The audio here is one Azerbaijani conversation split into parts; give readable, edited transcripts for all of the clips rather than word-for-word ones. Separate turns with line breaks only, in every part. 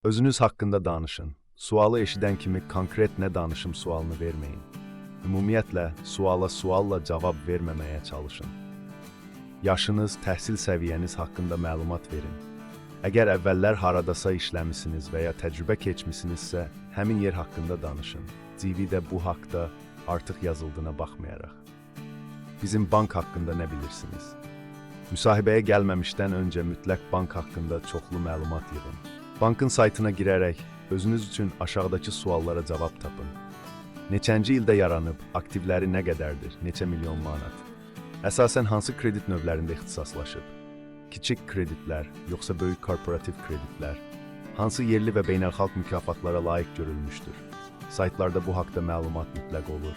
Özünüz haqqında danışın. Sualı eşidən kimi konkret nə danışım sualını verməyin. Ümumiyyətlə, sualla cavab verməməyə çalışın. Yaşınız, təhsil səviyyəniz haqqında məlumat verin. Əgər əvvəllər haradasa işləmisiniz və ya təcrübə keçmisinizsə, həmin yer haqqında danışın. CV-də bu haqda artıq yazıldığına baxmayaraq. Bizim bank haqqında nə bilirsiniz? Müsahibəyə gəlməmişdən öncə mütləq bank haqqında çoxlu məlumat yığın. Bankın saytına girərək özünüz üçün aşağıdakı suallara cavab tapın. Neçənci ildə yaranıb, aktivləri nə qədərdir, neçə milyon manat? Əsasən hansı kredit növlərində ixtisaslaşıb? Kiçik kreditlər, yoxsa böyük korporativ kreditlər? Hansı yerli və beynəlxalq mükafatlara layiq görülmüşdür? Saytlarda bu haqda məlumat mütləq olur.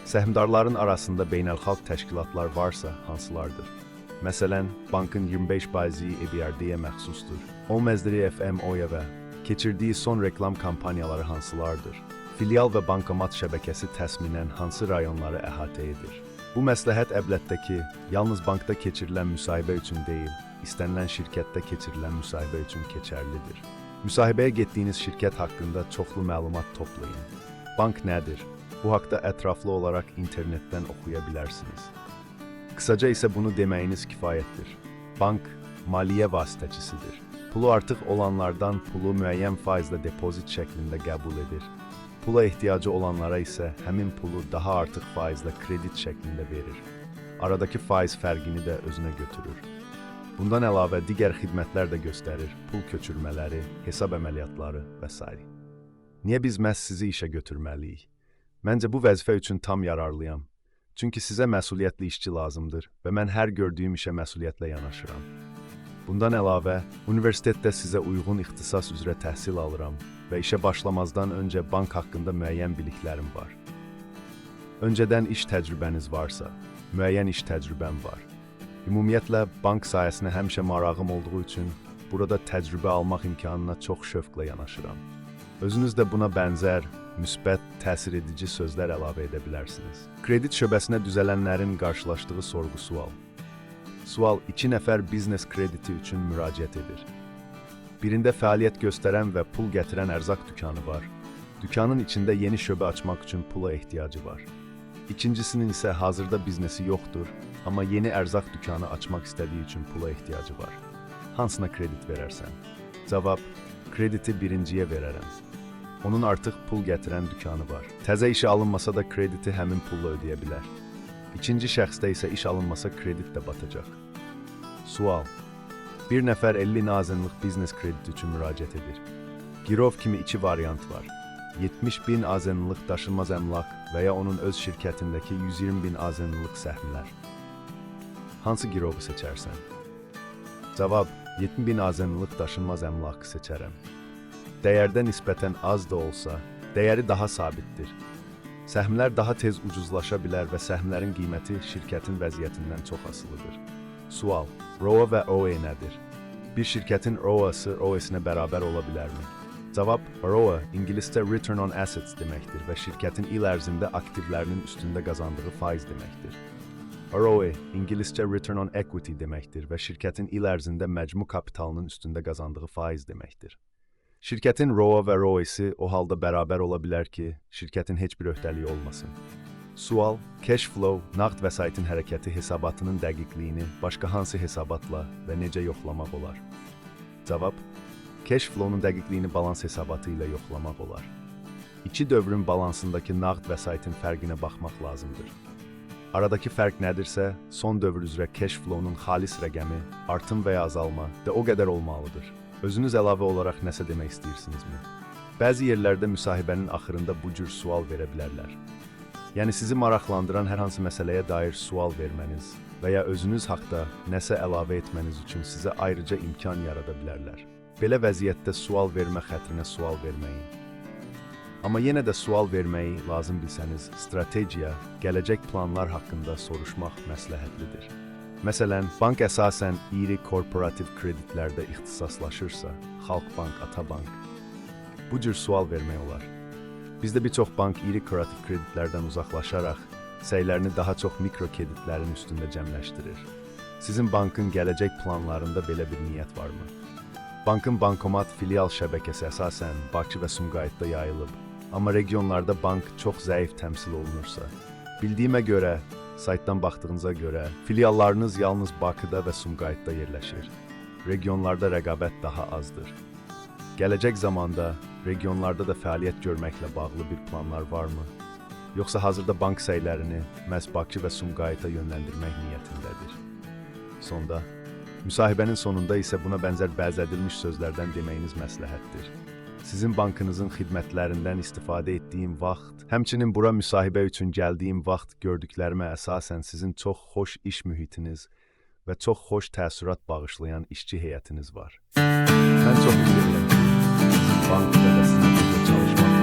Səhmdarların arasında beynəlxalq təşkilatlar varsa hansılardır? Məsələn, bankın 25%-i EBRD-yə məxsusdur. O məzdiri FMO-ya və keçirdiyi son reklam kampaniyaları hansılardır? Filial və bankomat şəbəkəsi təxminən hansı rayonları əhatə edir? Bu məsləhət əblətdəki yalnız bankda keçirilən müsahibə üçün deyil, istənilən şirkətdə keçirilən müsahibə üçün keçərlidir. Müsahibəyə getdiyiniz şirkət haqqında çoxlu məlumat toplayın. Bank nədir? Bu haqda ətraflı olaraq internetdən oxuya bilərsiniz. Qısaca isə bunu deməyiniz kifayətdir. Bank, maliyyə vasitəçisidir. Pulu artıq olanlardan pulu müəyyən faizlə depozit şəklində qəbul edir. Pula ehtiyacı olanlara isə həmin pulu daha artıq faizlə kredit şəklində verir. Aradakı faiz fərqini də özünə götürür. Bundan əlavə digər xidmətlər də göstərir, pul köçürmələri, hesab əməliyyatları və s. Niyə biz məhz sizi işə götürməliyik? Məncə bu vəzifə üçün tam yararlıyam. Çünki sizə məsuliyyətli işçi lazımdır və mən hər gördüyüm işə məsuliyyətlə yanaşıram. Bundan əlavə, universitetdə sizə uyğun ixtisas üzrə təhsil alıram və işə başlamazdan öncə bank haqqında müəyyən biliklərim var. Öncədən iş təcrübəniz varsa, müəyyən iş təcrübəm var. Ümumiyyətlə, bank sayəsinə həmişə marağım olduğu üçün burada təcrübə almaq imkanına çox şövqlə yanaşıram. Özünüz də buna bənzər, müsbət, təsir edici sözlər əlavə edə bilərsiniz. Kredit şöbəsinə düzələnlərin qarşılaşdığı sorğu-sual. Sual 2 nəfər biznes krediti üçün müraciət edir. Birində fəaliyyət göstərən və pul gətirən ərzaq dükanı var. Dükanın içində yeni şöbə açmaq üçün pula ehtiyacı var. İkincisinin isə hazırda biznesi yoxdur, amma yeni ərzaq dükanı açmaq istədiyi üçün pula ehtiyacı var. Hansına kredit verərsən? Cavab, krediti birinciyə verərəm. Onun artıq pul gətirən dükanı var. Təzə işə alınmasa da krediti həmin pulla ödəyə bilər. İkinci şəxsdə isə iş alınmasa kredit də batacaq. Sual. Bir nəfər 50 nazenlik biznes krediti üçün müraciət edir. Girov kimi 2 variant var. 70.000 azenlik daşınmaz əmlak və ya onun öz şirkətindəki 120.000 azenlik səhmlər. Hansı girovu seçərsən? Cavab, 70.000 azenlik daşınmaz əmlakı seçərəm. Dəyərdə nisbətən az da olsa, dəyəri daha sabitdir. Səhmlər daha tez ucuzlaşa bilər və səhmlərin qiyməti şirkətin vəziyyətindən çox asılıdır. Sual, ROA və OE nədir? Bir şirkətin ROA-sı OE-sinə bərabər ola bilərmi? Cavab, ROA, ingiliscə Return on Assets deməkdir və şirkətin il ərzində aktivlərinin üstündə qazandığı faiz deməkdir. ROE, ingiliscə Return on Equity deməkdir və şirkətin il ərzində məcmu kapitalının üstündə qazandığı faiz deməkdir. Şirkətin ROA və ROE-si o halda bərabər ola bilər ki, şirkətin heç bir öhdəliyi olmasın. Sual, cash flow, nağd vəsaitin hərəkəti hesabatının dəqiqliyini başqa hansı hesabatla və necə yoxlamaq olar? Cavab, cash flow-nun dəqiqliyini balans hesabatı ilə yoxlamaq olar. İki dövrün balansındakı nağd vəsaitin fərqinə baxmaq lazımdır. Aradakı fərq nədirsə, son dövr üzrə cash flow-nun xalis rəqəmi, artım və ya azalma da o qədər olmalıdır. Özünüz əlavə olaraq nəsə demək istəyirsinizmi? Bəzi yerlərdə müsahibənin axırında bu cür sual verə bilərlər. Yəni sizi maraqlandıran hər hansı məsələyə dair sual verməniz və ya özünüz haqda nəsə əlavə etməniz üçün sizə ayrıca imkan yarada bilərlər. Belə vəziyyətdə sual vermə xətrinə sual verməyin. Amma yenə də sual verməyi lazım bilsəniz, strategiya, gələcək planlar haqqında soruşmaq məsləhətlidir. Məsələn, bank əsasən iri korporativ kreditlərdə ixtisaslaşırsa, Xalqbank, Atabank, bu cür sual vermək olar. Bizdə bir çox bank iri korporativ kreditlərdən uzaqlaşaraq, səylərini daha çox mikro kreditlərin üstündə cəmləşdirir. Sizin bankın gələcək planlarında belə bir niyyət varmı? Bankın bankomat filial şəbəkəsi əsasən Bakı və Sumqayıtda yayılıb. Amma regionlarda bank çox zəif təmsil olunursa, bildiyimə görə, saytdan baxdığınıza görə, filiallarınız yalnız Bakıda və Sumqayıtda yerləşir. Regionlarda rəqabət daha azdır. Gələcək zamanda regionlarda da fəaliyyət görməklə bağlı bir planlar varmı? Yoxsa hazırda bank səylərini məhz Bakı və Sumqayıta yönləndirmək niyyətindədir? Sonda, müsahibənin sonunda isə buna bənzər bəzədilmiş sözlərdən deməyiniz məsləhətdir. Sizin bankınızın xidmətlərindən istifadə etdiyim vaxt, həmçinin bura müsahibə üçün gəldiyim vaxt gördüklərimə əsasən sizin çox xoş iş mühitiniz və çox xoş təəssürat bağışlayan işçi heyətiniz var. Mən çox istəyirəm ki, sizin bankda və sizinlə çalışmaq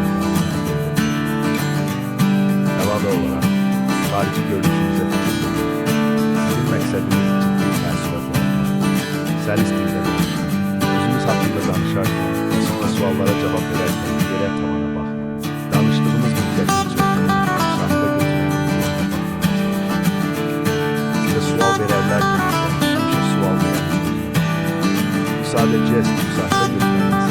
əlavə olaraq, xarici görünüşünüzə fikir verin. Sizin məqsədiniz ciddi təəssürat yaratmaq, səlis dildə danışın, özünüz haqqında danışarkən və sonra suallara cavab verərkən yerə tavana baxmayın. Danışdığımız müddətini saxta gözləyiniz. Sizə sual verərlərkən isə həmişə sual verərsiniz. Sadəcə müsahidə gözləyiniz.